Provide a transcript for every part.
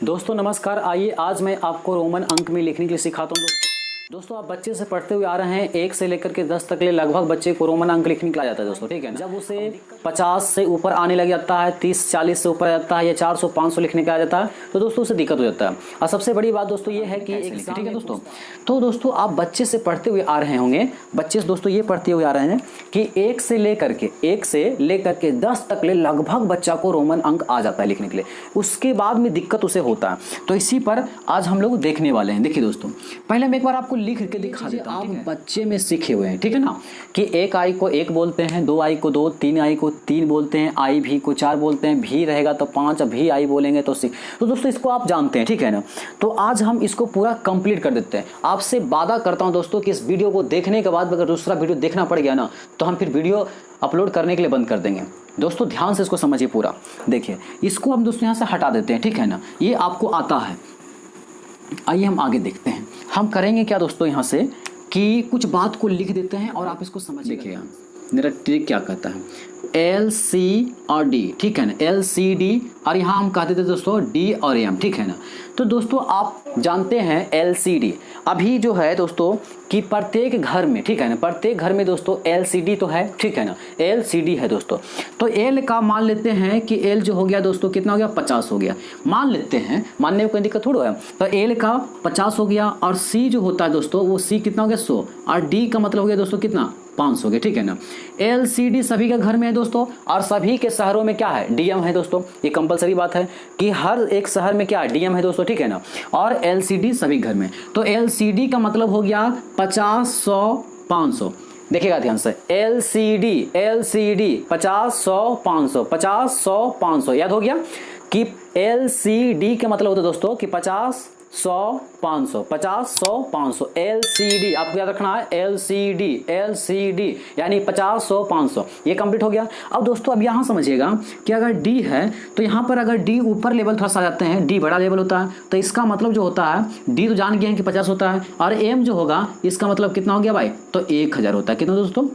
दोस्तों नमस्कार। आइए आज मैं आपको रोमन अंक में लिखने के लिए सिखाता हूँ। दोस्तों आप बच्चे से पढ़ते हुए आ रहे हैं 1 से लेकर के 10 तक ले लगभग बच्चे को रोमन अंक लिखने के लिए आ जाता है दोस्तों, ठीक है ना। जब उसे 50 से ऊपर आने लग जाता है, 30-40 से ऊपर आ जाता है या 400-500 लिखने का आ जाता है तो दोस्तों उसे दिक्कत हो जाता है। और सबसे बड़ी बात दोस्तों ये है कि ठीक है दोस्तों, तो दोस्तों आप बच्चे से पढ़ते हुए आ रहे होंगे, बच्चे से दोस्तों ये पढ़ते हुए आ रहे हैं कि 1 से लेकर के 10 तक ले लगभग बच्चा को रोमन अंक आ जाता है लिखने के लिए, उसके बाद में दिक्कत उसे होता है। तो इसी पर आज हम लोग देखने वाले हैं। देखिए दोस्तों, पहले मैं एक बार आपको लिख के दिखा देता हूं। आप बच्चे में सीखे हुए हैं, ठीक है ना, कि 1 आई को 1 बोलते हैं, 2 आई को 2, 3 आई को 3 बोलते हैं, आई भी को 4 बोलते हैं, भी रहेगा तो 5, भी आई बोलेंगे तो 6। तो दोस्तों इसको आप जानते हैं, ठीक है ना। तो आज हम इसको पूरा कंप्लीट कर देते हैं। आपसे वादा करता हूं दोस्तों कि इस वीडियो को देखने के बाद अगर दूसरा वीडियो देखना पड़ गया ना तो हम फिर वीडियो अपलोड करने के लिए बंद कर देंगे। दोस्तों ध्यान से इसको समझिए पूरा। देखिए इसको हम दोस्तों यहाँ से हटा देते हैं, ठीक है ना, ये आपको आता है। आइए हम आगे देखते हैं। हम करेंगे क्या दोस्तों, यहाँ से कि कुछ बात को लिख देते हैं और आप इसको समझ देखिएगा। मेरा ट्रिक क्या कहता है, LC और D, ठीक है ना, LCD, और यहाँ हम कहते थे दोस्तों D और M, ठीक है ना। तो दोस्तों आप जानते हैं LCD अभी जो है दोस्तों कि प्रत्येक घर में, ठीक है ना, प्रत्येक घर में दोस्तों LCD तो है, ठीक है ना, LCD है दोस्तों। तो L का मान लेते हैं कि L जो हो गया दोस्तों कितना हो गया, 50 हो गया, मान लेते हैं, मानने में कोई दिक्कत थोड़ा है। तो L का 50 हो गया और C जो होता है दोस्तों वो C कितना हो गया, 100, और D का मतलब हो गया दोस्तों कितना, 500 हो गया, ठीक है ना। LCD सभी के घर में है दोस्तों, और सभी के शहरों में क्या है, DM है दोस्तों। ये कंपलसरी बात है कि हर एक शहर में क्या है, DM है दोस्तों, ठीक है ना। और LCD सभी घर में, तो LCD का मतलब हो गया 50, 100, 500। देखिएगा ध्यान से, LCD 50, 100, 500, 50, 100, 500, याद हो गया कि LCD का मतलब होता है दोस्तों कि 50, 100, 500, 50, 100, 500। LCD आपको याद रखना है, LCD यानी 50, 100, 500। ये कंप्लीट हो गया। अब दोस्तों अब यहाँ समझिएगा कि अगर D है तो यहाँ पर अगर D ऊपर लेवल थोड़ा सा जाते हैं, D बड़ा लेवल होता है, तो इसका मतलब जो होता है D तो जान गए हैं कि 50 होता है, और M जो होगा इसका मतलब कितना हो गया भाई, तो 1000 होता है। कितना दोस्तों,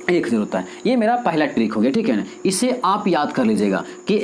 1000 होता है। ये मेरा पहला ट्रिक हो गया, ठीक है ना। इसे आप याद कर लीजिएगा कि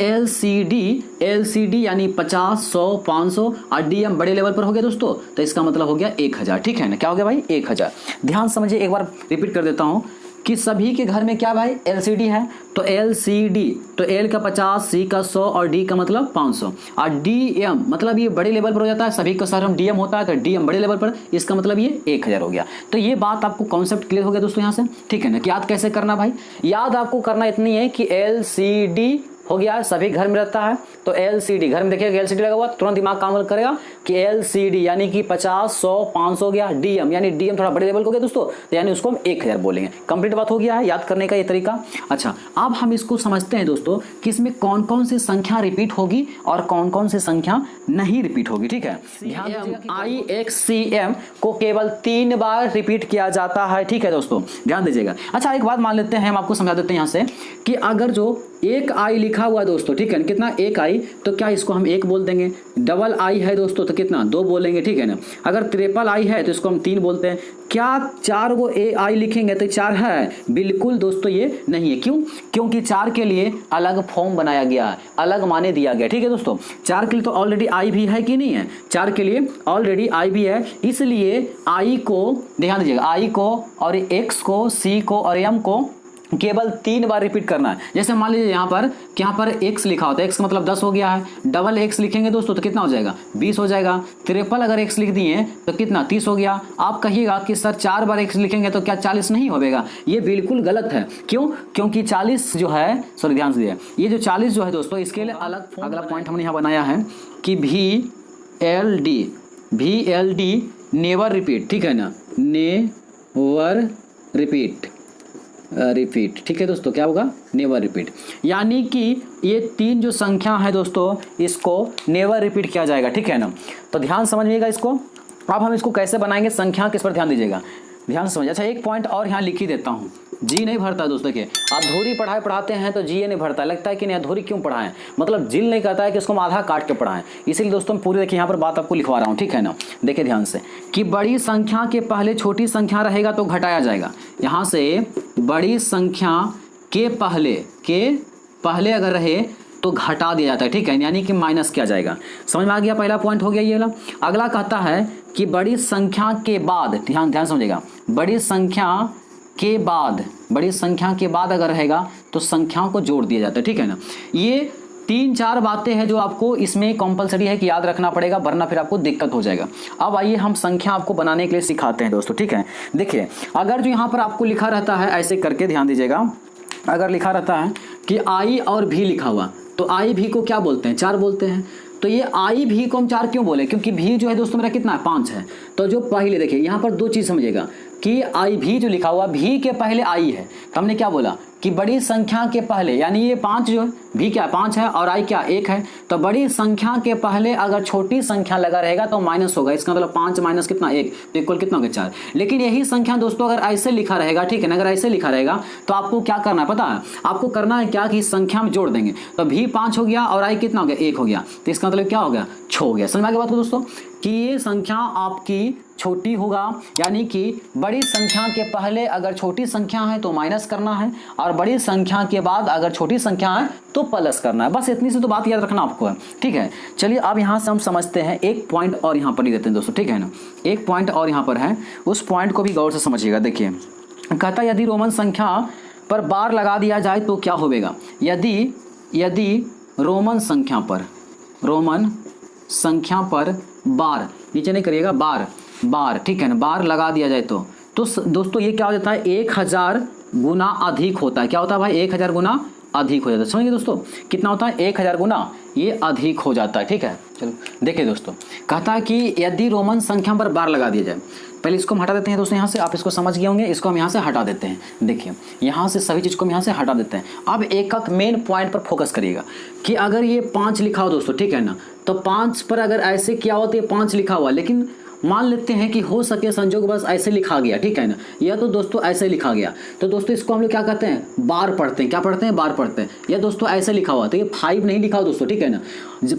LCD यानी 50, 100, 500, और DM बड़े लेवल पर हो गया दोस्तों, तो इसका मतलब हो गया 1000, ठीक है ना। क्या हो गया भाई, 1000। ध्यान समझिए, एक बार रिपीट कर देता हूं कि सभी के घर में क्या भाई, LCD है, तो LCD, तो L का 50, C का 100 और D का मतलब 500, और DM मतलब ये बड़े लेवल पर हो जाता है, सभी का शहर में DM होता है, तो DM बड़े लेवल पर, इसका मतलब ये 1000 हो गया। तो ये बात आपको कॉन्सेप्ट क्लियर हो गया दोस्तों यहाँ से, ठीक है ना। कि याद कैसे करना भाई, याद आपको करना इतनी है कि LCD हो गया, सभी घर में रहता है, तो LCD घर में देखिएगा LCD लगा हुआ, तुरंत दिमाग काम करेगा कि LCD यानी कि 50, 100, 500 हो गया। DM यानी DM थोड़ा बड़े लेवल को गया दोस्तों, तो यानी उसको हम 1000 बोलेंगे। कंप्लीट बात हो गया है, याद करने का ये तरीका। अच्छा अब हम इसको समझते हैं दोस्तों कि इसमें कौन कौन सी संख्या रिपीट होगी और कौन कौन सी संख्या नहीं रिपीट होगी, ठीक है। IXCM को केवल 3 बार रिपीट किया जाता है, ठीक है दोस्तों, ध्यान दीजिएगा। अच्छा एक बात मान लेते हैं, हम आपको समझा देते हैं यहाँ से कि अगर जो 1 आई लिखा हुआ है दोस्तों, ठीक है ना, कितना 1 आई, तो क्या इसको हम 1 बोल देंगे। डबल आई है दोस्तों तो कितना 2 बोलेंगे, ठीक है ना। अगर ट्रिपल आई है तो इसको हम 3 बोलते हैं। क्या 4 को आई लिखेंगे तो 4 है, बिल्कुल दोस्तों ये नहीं है। क्यों, क्योंकि 4 के लिए अलग फॉर्म बनाया गया है, अलग माने दिया गया, ठीक है दोस्तों। 4 के लिए तो ऑलरेडी आई भी है कि नहीं है, 4 के लिए ऑलरेडी आई भी है, इसलिए आई को ध्यान दीजिएगा, आई को और X को, C को और M को केवल 3 बार रिपीट करना है। जैसे मान लीजिए यहाँ पर X लिखा होता है, X का मतलब 10 हो गया है, डबल X लिखेंगे दोस्तों तो कितना हो जाएगा, 20 हो जाएगा। ट्रिपल अगर X लिख दिए तो कितना 30 हो गया। आप कहिएगा कि सर 4 बार X लिखेंगे तो क्या 40 नहीं होगा, ये बिल्कुल गलत है। क्यों, क्योंकि 40 जो है, सॉरी ध्यान से दिए, ये जो 40 जो है दोस्तों इसके लिए अलग। अगला पॉइंट हमने यहाँ बनाया है कि VLD नेवर रिपीट, ठीक है ना, नेवर रिपीट, ठीक है दोस्तों, क्या होगा, नेवर रिपीट, यानी कि ये 3 जो संख्या है दोस्तों इसको नेवर रिपीट किया जाएगा, ठीक है ना। तो ध्यान समझिएगा इसको। अब हम इसको कैसे बनाएंगे, संख्या किस पर ध्यान दीजिएगा, ध्यान समझिए। अच्छा एक पॉइंट और यहाँ लिख ही देता हूँ, जी नहीं भरता दोस्तों। देखिए अधूरी पढ़ाई पढ़ाते हैं तो जी नहीं भरता, लगता है कि नहीं अधूरी क्यों पढ़ाएं, मतलब दिल नहीं करता है कि उसको हम आधा काट के पढ़ाएं। इसीलिए दोस्तों पूरी देखिए यहाँ पर बात आपको लिखवा रहा हूँ, ठीक है ना। देखिए ध्यान से कि बड़ी संख्या के पहले छोटी संख्या रहेगा तो घटाया जाएगा। यहाँ से बड़ी संख्या के पहले अगर रहे तो घटा दिया जाता है, ठीक है, यानी कि माइनस किया जाएगा। समझ में आ गया, पहला पॉइंट हो गया ये वाला। अगला कहता है कि बड़ी संख्या के बाद, ध्यान समझिएगा, बड़ी संख्या के बाद अगर रहेगा तो संख्याओं को जोड़ दिया जाता है, ठीक है ना। ये 3-4 बातें हैं जो आपको इसमें कंपलसरी है कि याद रखना पड़ेगा, वरना फिर आपको दिक्कत हो जाएगा। अब आइए हम संख्या आपको बनाने के लिए सिखाते हैं दोस्तों, ठीक है। देखिए, अगर जो यहाँ पर आपको लिखा रहता है ऐसे करके, ध्यान दीजिएगा, अगर लिखा रहता है कि आई और भी लिखा हुआ, तो आई भी को क्या बोलते हैं, 4 बोलते हैं। तो ये आई भी को हम 4 क्यों बोले, क्योंकि भी जो है दोस्तों मेरा कितना है, 5 है। तो जो पहले देखिए यहाँ पर 2 चीज़ समझिएगा कि आई भी जो लिखा हुआ, भी के पहले आई है, तो हमने क्या बोला कि बड़ी संख्या के पहले, यानी ये 5 जो है, भी क्या 5 है और आई क्या 1 है, तो बड़ी संख्या के पहले अगर छोटी संख्या लगा रहेगा तो माइनस होगा। इसका मतलब 5 माइनस कितना 1, तो इक्वल कितना होगा 4। लेकिन यही संख्या दोस्तों अगर ऐसे लिखा रहेगा, ठीक है ना, अगर ऐसे लिखा रहेगा तो आपको क्या करना है पता है, आपको करना है क्या कि इस संख्या में जोड़ देंगे, तो भी 5 हो गया और आई कितना हो गया 1 हो गया, तो इसका मतलब क्या हो गया 6 हो गया। समझ में आ गया बात को दोस्तों, कि ये संख्या आपकी छोटी होगा, यानी कि बड़ी संख्या के पहले अगर छोटी संख्या है तो माइनस करना है, और बड़ी संख्या के बाद अगर छोटी संख्या है तो प्लस करना है। बस इतनी सी तो बात याद रखना आपको है, ठीक है। चलिए अब यहाँ से हम समझते हैं, एक पॉइंट और यहाँ पर लिख देते हैं दोस्तों, ठीक है ना। एक पॉइंट और यहाँ पर है, उस पॉइंट को भी गौर से समझिएगा। देखिए, कहता है यदि रोमन संख्या पर बार लगा दिया जाए तो क्या होगा। यदि रोमन संख्या पर बार, नीचे नहीं करिएगा, बार, ठीक है ना, बार लगा दिया जाए तो दोस्तों ये क्या हो जाता है, 1000 गुना अधिक होता है। क्या होता है भाई, 1000 गुना अधिक हो जाता है। समझिए दोस्तों, कितना होता है 1000 गुना, ये अधिक हो जाता है, ठीक है। चलो देखिए दोस्तों, कहता है कि यदि रोमन संख्या पर बार लगा दिया जाए, पहले इसको हम हटा देते हैं दोस्तों, यहाँ से आप इसको समझ गए होंगे, इसको हम यहाँ से हटा देते हैं। देखिए, यहाँ से सभी चीज़ को हम यहाँ से हटा देते हैं। अब एक मेन पॉइंट पर फोकस करिएगा कि अगर ये 5 लिखा हो दोस्तों, ठीक है ना, तो 5 पर अगर ऐसे किया हो तो ये 5 लिखा हुआ, लेकिन मान लेते हैं कि हो सके संजोग बस ऐसे लिखा गया, ठीक है ना, या तो दोस्तों ऐसे लिखा गया, तो दोस्तों इसको हम लोग क्या कहते हैं, बार पढ़ते हैं। क्या पढ़ते हैं, बार पढ़ते हैं। या दोस्तों ऐसे लिखा हुआ, तो ये 5 नहीं लिखा हो दोस्तों, ठीक है ना।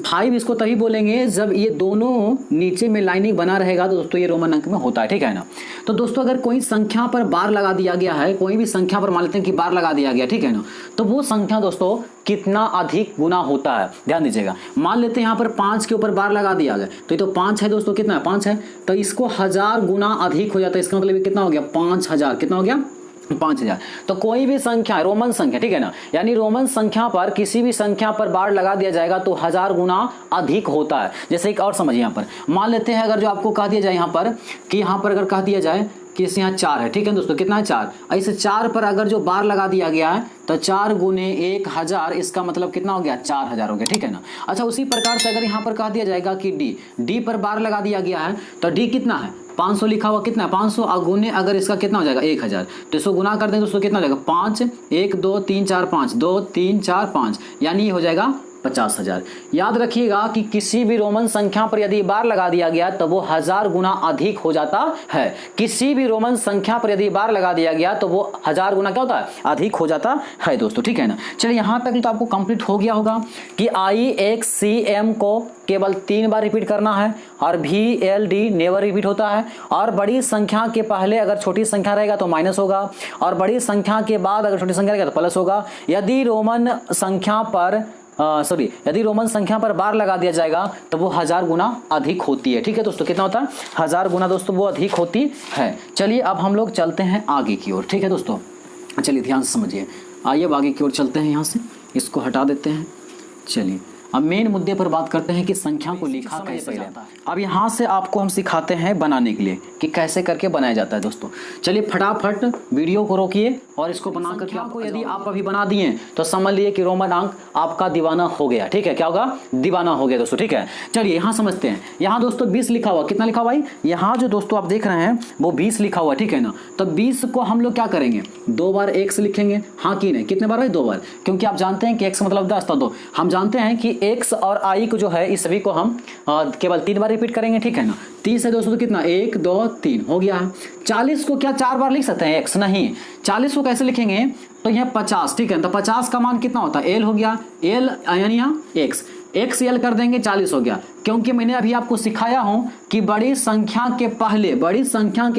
5 इसको तभी बोलेंगे जब ये दोनों नीचे में लाइनिंग बना रहेगा, तो दोस्तों ये रोमन अंक में होता है, ठीक है ना। तो दोस्तों अगर कोई संख्या पर बार लगा दिया गया है, कोई भी संख्या पर मान लेते हैं कि बार लगा दिया गया, ठीक है ना, तो वो संख्या दोस्तों कितना अधिक गुना होता है, ध्यान दीजिएगा। मान लेते हैं यहाँ पर 5 के ऊपर बार लगा दिया गया, तो ये तो 5 है दोस्तों, कितना है 5 है, तो इसको 1000 गुना अधिक हो जाता है। इसका मतलब कितना हो गया 5000, कितना हो गया 5000। तो कोई भी संख्या, रोमन संख्या, ठीक है ना, यानी रोमन संख्या पर किसी भी संख्या पर बार लगा दिया जाएगा तो 1000 गुना अधिक होता है। जैसे एक और समझिए, यहाँ पर मान लेते हैं अगर जो आपको कह दिया जाए यहाँ पर कि यहाँ पर अगर कह दिया जाए कि इस यहाँ 4 है, ठीक है दोस्तों, कितना है 4, ऐसे 4 पर अगर जो बार लगा दिया गया है तो 4 गुने 1000, इसका मतलब कितना हो गया 4000 हो गया, ठीक है ना। अच्छा, उसी प्रकार से अगर यहाँ पर कह दिया जाएगा कि डी पर बार लगा दिया गया है, तो डी कितना है 500 लिखा हुआ, कितना है 500, और गुने अगर इसका कितना हो जाएगा 1000, तो इसको गुना कर दें दोस्तों, कितना हो जाएगा 5, 1 2 3 4 5, 2 3 4 5, यानी ये हो जाएगा 50,000। याद रखिएगा कि किसी भी रोमन संख्या पर यदि बार लगा दिया गया तो वो 1000 गुना अधिक हो जाता है। किसी भी रोमन संख्या पर यदि बार लगा दिया गया तो वो 1000 गुना क्या होता है, अधिक हो जाता है दोस्तों, ठीक है ना। चलिए यहाँ तक तो आपको कंप्लीट हो गया होगा कि IXCM को केवल 3 बार रिपीट करना है, और VLD नेवर रिपीट होता है, और बड़ी संख्या के पहले अगर छोटी संख्या रहेगा तो माइनस होगा, और बड़ी संख्या के बाद अगर छोटी संख्या रहेगा तो प्लस होगा। यदि रोमन संख्या पर बार लगा दिया जाएगा तो वो 1000 गुना अधिक होती है, ठीक है दोस्तों। कितना होता है 1000 गुना दोस्तों, वो अधिक होती है। चलिए अब हम लोग चलते हैं आगे की ओर, ठीक है दोस्तों। चलिए ध्यान से समझिए, आइए अब आगे की ओर चलते हैं। यहाँ से इसको हटा देते हैं। चलिए अब मेन मुद्दे पर बात करते हैं कि संख्या को लिखा कैसे जाता है। अब यहाँ से आपको हम सिखाते हैं बनाने के लिए कि कैसे करके बनाया जाता है दोस्तों। चलिए फटाफट वीडियो को रोकिए और इसको बना करके आपको, यदि आप अभी बना दिए तो समझ लिए कि रोमन अंक आपका दीवाना हो गया, ठीक है। क्या होगा, दीवाना हो गया दोस्तों, ठीक है। चलिए यहाँ समझते हैं। यहाँ दोस्तों 20 लिखा हुआ, कितना लिखा हुआ भाई, यहाँ जो दोस्तों आप देख रहे हैं वो 20 लिखा हुआ, ठीक है ना। तो 20 को हम लोग क्या करेंगे, 2 बार x लिखेंगे, हाँ कि नहीं, कितने बार भाई 2 बार, क्योंकि आप जानते हैं कि x मतलब 10 था, तो हम जानते हैं कि x और i को जो है इस सभी को हम केवल 3 बार रिपीट करेंगे, ठीक है ना। 30 है दोस्तों, तो कितना 1 2 3 हो गया है। 40 को क्या 4 बार लिख सकते हैं x, नहीं। 40 को कैसे लिखेंगे, तो यह 50, ठीक है। तो 50 का मान कितना होता है, l हो गया, l यानी यहाँ x l कर देंगे, 40 हो गया। क्योंकि मैंने अभी आपको सिखाया हूं कि बड़ी संख्या के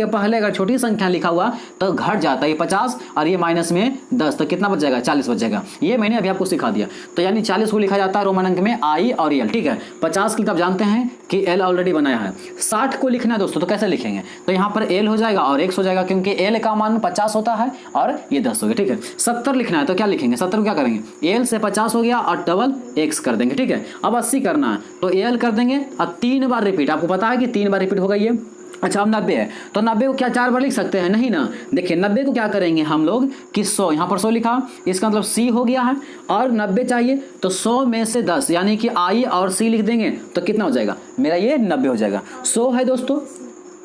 पहले अगर छोटी संख्या लिखा हुआ तो घट जाता है 50 और ये माइनस में 10, तो कितना बच जाएगा 40 बच जाएगा। ये मैंने अभी आपको सिखा दिया। तो यानी 40 को लिखा जाता है रोमन अंक में आई और एल, ठीक है। 50 के लिए आप जानते हैं कि एल ऑलरेडी बनाया है। 60 को लिखना है दोस्तों, तो कैसे लिखेंगे, तो यहाँ पर एल हो जाएगा और एक्स हो जाएगा, क्योंकि एल का मान 50 होता है और ये 10 हो गया, ठीक है। 70 लिखना है तो क्या लिखेंगे, 70 को क्या करेंगे, एल से 50 हो गया और डबल एक्स कर देंगे, ठीक है। अब 80 करना है तो एल कर देंगे और 3 बार रिपीट, आपको पता है कि 3 बार रिपीट होगा ये। अच्छा अब 90 है तो 90 को क्या 4 बार लिख सकते हैं, नहीं ना। देखिए 90 को क्या करेंगे हम लोग कि 100, यहाँ पर 100 लिखा, इसका मतलब सी हो गया है और 90 चाहिए तो 100 में से 10 यानी कि आई और सी लिख देंगे तो कितना हो जाएगा, मेरा ये 90 हो जाएगा। 100 है दोस्तों,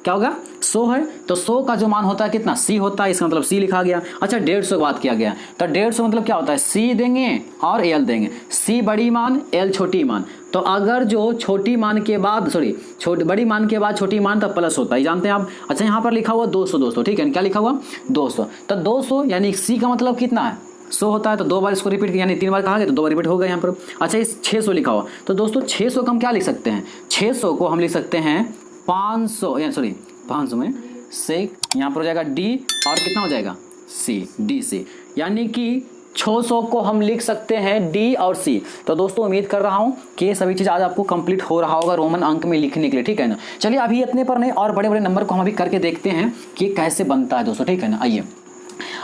क्या होगा 100 है तो 100 का जो मान होता है कितना, सी होता है, इसका मतलब सी लिखा गया। अच्छा 150 की बात किया गया तो 150 मतलब क्या होता है, सी देंगे और एल देंगे, सी बड़ी मान एल छोटी मान। तो अगर जो छोटी मान के बाद बड़ी मान के बाद छोटी मान तब प्लस होता है, जानते हैं आप। अच्छा यहाँ पर लिखा हुआ 200 दोस्तों, ठीक है, क्या लिखा हुआ 200, तो 200 यानी सी का मतलब कितना है 100 होता है, तो 2 बार इसको रिपीट किया यानी 3 बार कहा गया तो 2 बार रिपीट हो गया यहाँ पर। अच्छा इस 600 लिखा हुआ तो दोस्तों 600 को हम क्या लिख सकते हैं, 600 को हम लिख सकते हैं 500 में से यहाँ पर हो जाएगा डी और कितना हो जाएगा सी, डी सी, यानी कि 600 को हम लिख सकते हैं डी और सी। तो दोस्तों उम्मीद कर रहा हूँ कि ये सभी चीज़ आज आपको कंप्लीट हो रहा होगा रोमन अंक में लिखने के लिए, ठीक है ना। चलिए अभी इतने पर नहीं और बड़े बड़े नंबर को हम अभी करके देखते हैं कि कैसे बनता है दोस्तों, ठीक है ना। आइए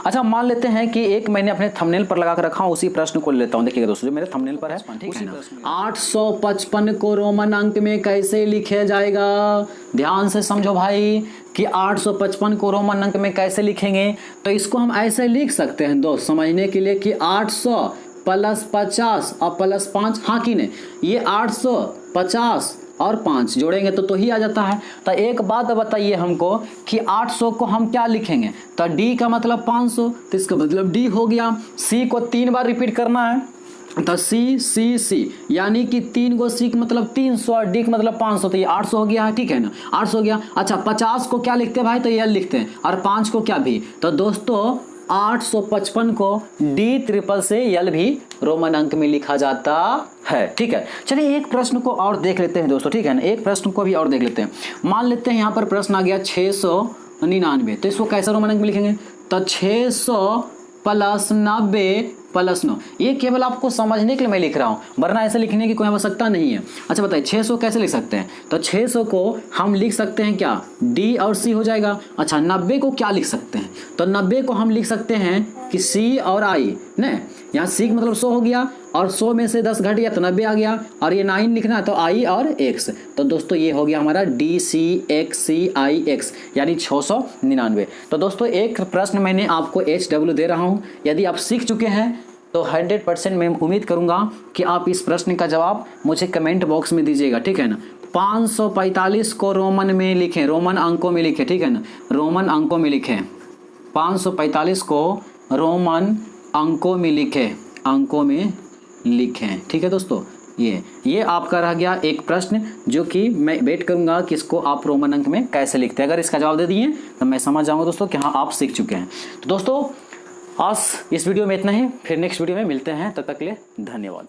अच्छा मान लेते हैं कि एक मैंने अपने थंबनेल पर लगा कर रखा हूं, उसी प्रश्न को ले लेता हूं। देखिएगा दोस्तों जो मेरे थंबनेल पर है, ठीक है ना। 855 को रोमन अंक में कैसे लिखा जाएगा, ध्यान से समझो भाई कि 855 को रोमन अंक में कैसे लिखेंगे। तो इसको हम ऐसे लिख सकते हैं दोस्त समझने के लिए कि 800 प्लस 50 और प्लस 5, हाँ कि नहीं, ये 850 और 5 जोड़ेंगे तो ही आ जाता है। तो एक बात बताइए हमको कि 800 को हम क्या लिखेंगे, तो डी का मतलब 500, तो इसका मतलब डी हो गया। सी को 3 बार रिपीट करना है तो सी सी सी, यानी कि 3 को सी का मतलब 300 और डी का मतलब 500, तो ये 800 हो गया है, ठीक है ना, 800 हो गया। अच्छा 50 को क्या लिखते हैं भाई, तो ये लिखते हैं, और 5 को क्या भी, तो दोस्तों 855 को डी ट्रिपल से यल भी रोमन अंक में लिखा जाता है, ठीक है। चलिए एक प्रश्न को और देख लेते हैं दोस्तों, ठीक है ना, एक प्रश्न को भी और देख लेते हैं। मान लेते हैं यहाँ पर प्रश्न आ गया 699, तो इसको कैसे रोमन अंक में लिखेंगे, तो 600 प्लस 90 प्लस 9, ये केवल आपको समझने के लिए मैं लिख रहा हूँ, वरना ऐसे लिखने की कोई आवश्यकता नहीं है। अच्छा बताइए 600 कैसे लिख सकते हैं, तो 600 को हम लिख सकते हैं क्या, डी और सी हो जाएगा। अच्छा 90 को क्या लिख सकते हैं, तो 90 को हम लिख सकते हैं कि सी और आई, न यहाँ सी का मतलब 100 हो गया और 100 में से 10 घट गया तो 90 आ गया, और ये 9 लिखना है तो आई और एक्स, तो दोस्तों ये हो गया हमारा डी सी एक्स सी आई एक्स, यानी 699। तो दोस्तों एक प्रश्न मैंने आपको HW दे रहा हूँ, यदि आप सीख चुके हैं तो 100% मैं उम्मीद करूंगा कि आप इस प्रश्न का जवाब मुझे कमेंट बॉक्स में दीजिएगा, ठीक है ना। 545 को रोमन में लिखें, रोमन अंकों में लिखें, ठीक है ना, रोमन अंकों में लिखें, 545 को रोमन अंकों में लिखें, ठीक है दोस्तों। ये आपका रह गया एक प्रश्न जो कि मैं वेट करूंगा कि इसको आप रोमन अंक में कैसे लिखते हैं। अगर इसका जवाब दे दिए तो मैं समझ जाऊंगा दोस्तों कि हाँ आप सीख चुके हैं। तो दोस्तों आज इस वीडियो में इतना ही, फिर नेक्स्ट वीडियो में मिलते हैं, तब तक के लिए धन्यवाद।